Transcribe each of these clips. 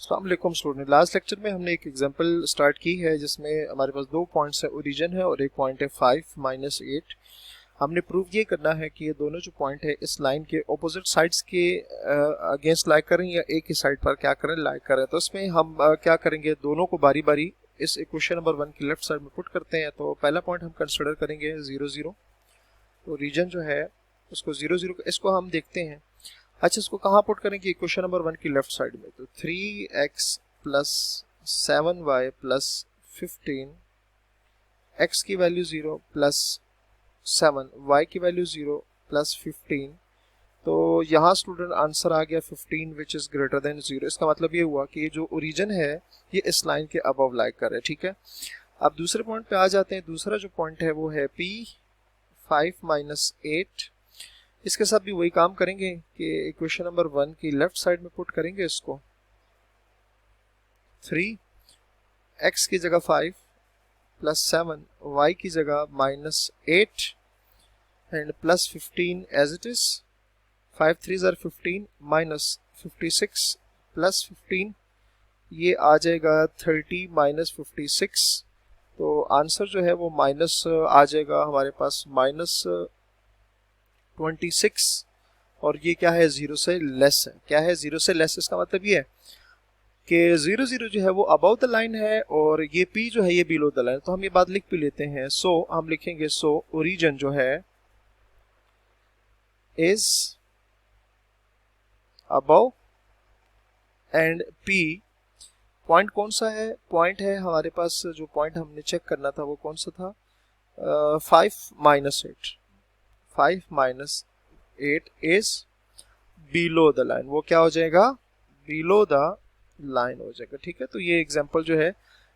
अस्सलाम वालेकुम student. Last lecture में हमने एक एग्जांपल स्टार्ट की है जिसमें हमारे पास दो पॉइंट्स है, ओरिजिन है और एक पॉइंट है 5 - 8। हमने प्रूव ये करना है कि ये दोनों जो पॉइंट है इस लाइन के ऑपोजिट साइड्स के अगेंस्ट लाई करें या एक ही साइड पर क्या करें लाई करें। तो इसमें हम क्या करेंगे, दोनों को बारी बारी इस इक्वेशन नंबर 1 की लेफ्ट साइड में पुट करते हैं। तो पहला पॉइंट हम कंसिडर करेंगे 0 0। तो रीजन जो है उसको 0 0 इसको हम देखते हैं। अच्छा, इसको कहाँ पुट करेंगे, इक्वेशन नंबर 1 की लेफ्ट साइड में। तो 3x plus 7y plus 15, x की वैल्यू 0 प्लस 7, y की वैल्यू 0 प्लस 15। तो यहाँ स्टूडेंट आंसर आ गया 15 विच इज ग्रेटर देन 0। इसका मतलब ये हुआ कि ये जो ओरिजिन है ये इस लाइन के अबव लाई कर है। ठीक है, अब दूसरे पॉइंट पे आ जाते हैं। दूसरा जो पॉइंट है वो है P 5 - 8। इसके साथ भी वही काम करेंगे कि इक्वेशन नंबर 1 की लेफ्ट साइड में पुट करेंगे इसको। 3x की जगह 5 प्लस 7, y की जगह -8 and plus 15 as it is. 5 3 are 15 minus 56 plus 15, ये आ जाएगा 30 - 56। तो आंसर जो है वो माइनस आ जाएगा हमारे पास -26। और ये क्या है, 0 से लेस है। क्या है, 0 से लेस। इसका मतलब ये है कि 0 0 जो है वो अबव द लाइन है और ये P जो है ये बिलो द लाइन। तो हम ये बात लिख भी लेते हैं। सो हम लिखेंगे सो ओरिजिन जो है is above and P। Point कौन सा है, पॉइंट है हमारे पास, जो पॉइंट हमने चेक करना था वो कौन सा था, 5 - 8। 5 - 8 इज बिलो द लाइन। वो क्या हो जाएगा, बिलो द लाइन हो जाएगा। ठीक है, तो ये एग्जांपल जो है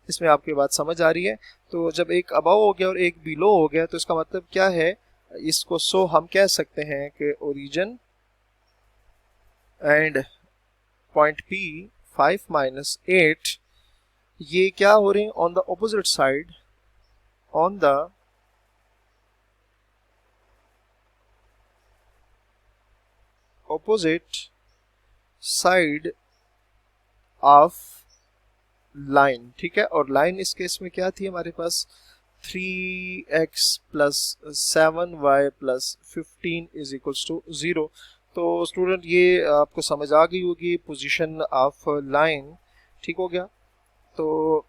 इसमें आपकी बात समझ आ रही है। तो जब एक अबव हो गया और एक बिलो हो गया तो इसका मतलब क्या है, इसको सो हम कह सकते हैं कि ओरिजिन एंड पॉइंट P 5 - 8 ये क्या हो रहे हैं, on the opposite side, on the opposite side of line. ठीक है, और लाइन इस केस में क्या थी हमारे पास, 3x plus 7y plus 15 is equals to 0। तो स्टूडेंट ये आपको समझ आ गई होगी पोजीशन ऑफ लाइन। ठीक हो गया, तो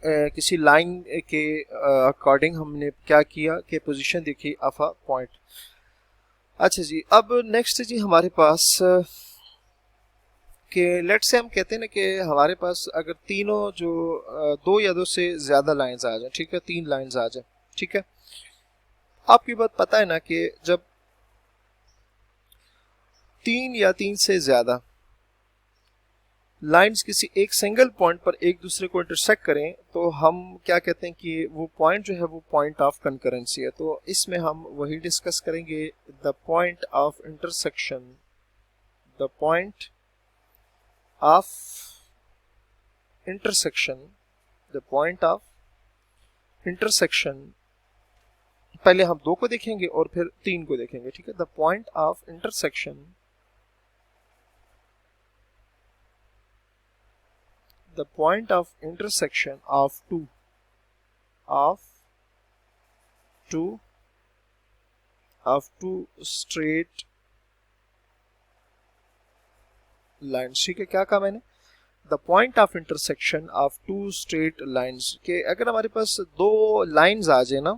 किसी लाइन के अकॉर्डिंग हमने क्या किया कि पोजीशन देखी ऑफ अ पॉइंट। अच्छा जी, अब नेक्स्ट जी हमारे पास कि लेट से हम कहते हैं ना कि हमारे पास अगर तीनों जो दो या दो से ज्यादा लाइंस आ जाए, ठीक है, 3 लाइंस आ जाए। ठीक है, आपकी बात पता है ना कि जब 3 या 3 से ज्यादा लाइंस किसी एक सिंगल पॉइंट पर एक दूसरे को इंटरसेक्ट करें तो हम क्या कहते हैं कि वो पॉइंट जो है वो पॉइंट ऑफ कंकरेंसी है। तो इसमें हम वही डिस्कस करेंगे, the point of intersection, the point of intersection, the point of intersection. पहले हम 2 को देखेंगे और फिर 3 को देखेंगे। ठीक है, the point of intersection, the point of intersection of two straight lines। ठीक है, क्या कहा मैंने, the point of intersection of two straight lines। के अगर हमारे पास 2 लाइंस आ जाए ना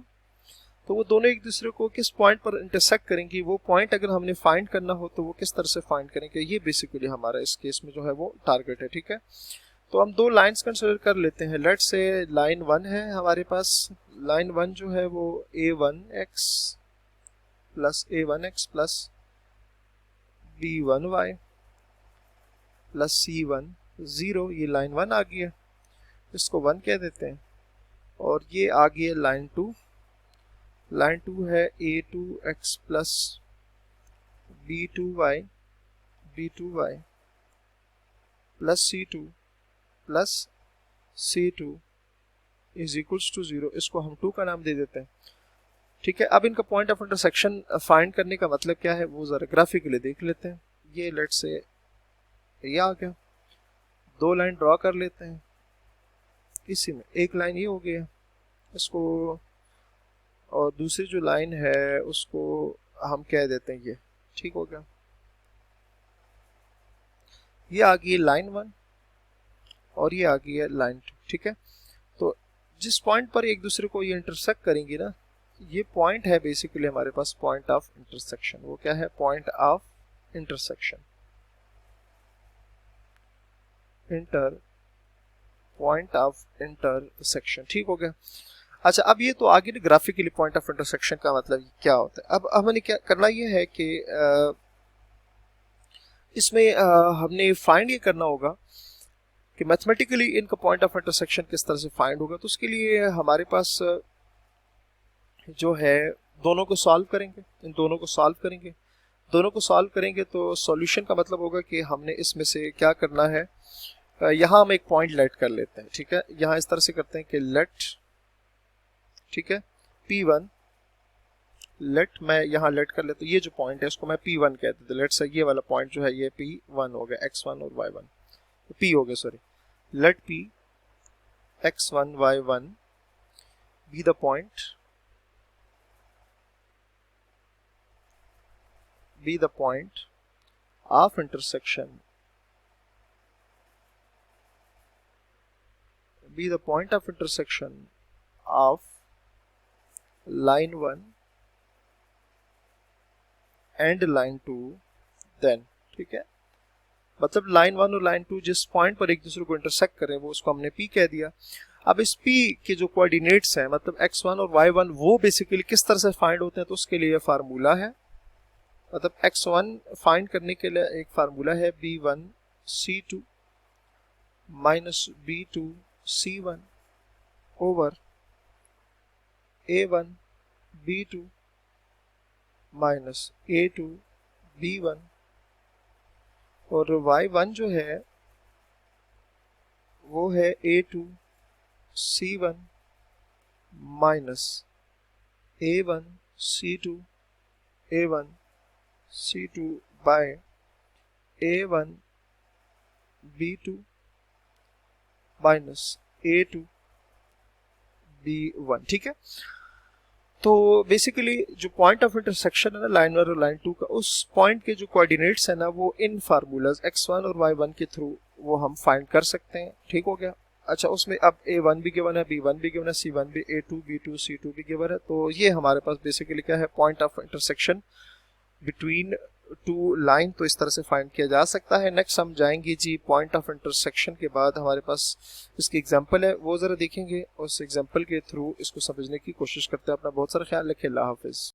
तो वो दोनों एक दूसरे को किस पॉइंट पर इंटरसेक्ट करेंगी, वो पॉइंट अगर हमने फाइंड करना हो तो वो किस तरह से फाइंड करेंगे, ये बेसिकली हमारा इस केस में जो है वो टारगेट है। ठीक है, तो हम 2 लाइंस कंसिडर कर लेते हैं। लेट्स से लाइन 1 है हमारे पास। लाइन 1 जो है वो a1x plus b1y plus c1 0, ये लाइन 1 आ गई है, इसको 1 कह देते हैं। और ये आ गई है लाइन 2। लाइन 2 है a2x plus b2y plus c2 plus C2 is equals to 0। इसको हम 2 का नाम दे देते हैं। ठीक है, अब इनका पॉइंट ऑफ इंटरसेक्शन फाइंड करने का मतलब क्या है वो जरा ग्राफिकली देख लेते हैं। ये लेट्स से ये आ गया, दो लाइन ड्रॉ कर लेते हैं, इसी में एक लाइन ये हो गया इसको, और दूसरी जो लाइन है उसको हम कह देते हैं ये, ठीक हो गया। ये आ गई लाइन 1 और ये आ गई है लाइन 2, ठीक है। तो जिस पॉइंट पर एक दूसरे को ये इंटरसेक्ट करेंगी ना, ये पॉइंट है बेसिकली हमारे पास पॉइंट ऑफ इंटरसेक्शन। वो क्या है? Point of intersection, point of intersection, ठीक हो गया। अच्छा, अब ये तो आगे ग्राफिकली पॉइंट ऑफ इंटरसेक्शन का मतलब क्या होता है। अब हमने क्या करना ये है कि इसमें हमने फाइंड ये करना होगा कि मैथमेटिकली इनका पॉइंट ऑफ इंटरसेक्शन किस तरह से फाइंड होगा। तो उसके लिए हमारे पास जो है दोनों को सॉल्व करेंगे, इन दोनों को सॉल्व करेंगे, दोनों को सॉल्व करेंगे तो सॉल्यूशन का मतलब होगा कि हमने इसमें से क्या करना है, यहाँ हम एक पॉइंट लेट कर लेते हैं, ठीक है। यहाँ इस तरह से करते हैं कि लेट, ठीक है, P1 लेट, मैं यहाँ लेट कर लेता हूँ, ये जो पॉइंट है इसको मैं P1 कहते थे। लेट से ये वाला पॉइंट जो है ये P1 हो गया, x1 और y1, तो P हो गया, sorry, let P x1 y1 be the point, be the point of intersection, be the point of intersection of line 1 and line 2 then, ठीक है। मतलब लाइन 1 और लाइन 2 जिस पॉइंट पर एक दूसरे को इंटरसेक्ट करें वो उसको हमने P कह दिया। अब इस P के जो कोऑर्डिनेट्स हैं मतलब x1 और y1 वो बेसिकली किस तरह से फाइंड होते हैं, तो उसके लिए फार्मूला है। मतलब x1 फाइंड करने के लिए एक फार्मूला है b1 c2 minus b2 c1 over a1 b2 minus a2 b1, और y1 जो है वो है a2 c1 minus a1 c2 a1 c2 bye a1 b2 minus a2 b1, ठीक है। तो बेसिकली जो पॉइंट ऑफ इंटरसेक्शन है ना लाइन 1 और लाइन 2 का, उस पॉइंट के जो कोऑर्डिनेट्स है ना वो इन फार्मूलाज x1 और y1 के थ्रू वो हम फाइंड कर सकते हैं, ठीक हो गया। अच्छा, उसमें अब a1 भी गिवन है, b1 भी गिवन है, c1 भी, a2 b2 c2 भी गिवन है। तो ये हमारे पास बेसिकली क्या है, point of intersection between two line, तो इस तरह से फाइंड किया जा सकता है। नेक्स्ट हम जाएंगे जी पॉइंट ऑफ इंटरसेक्शन के बाद हमारे पास इसकी एग्जांपल है, वो ज़रा देखेंगे, उस एग्जांपल के थ्रू इसको समझने की कोशिश करते हैं। अपना बहुत सारा ख्याल रखें, अल्लाह हाफिज़।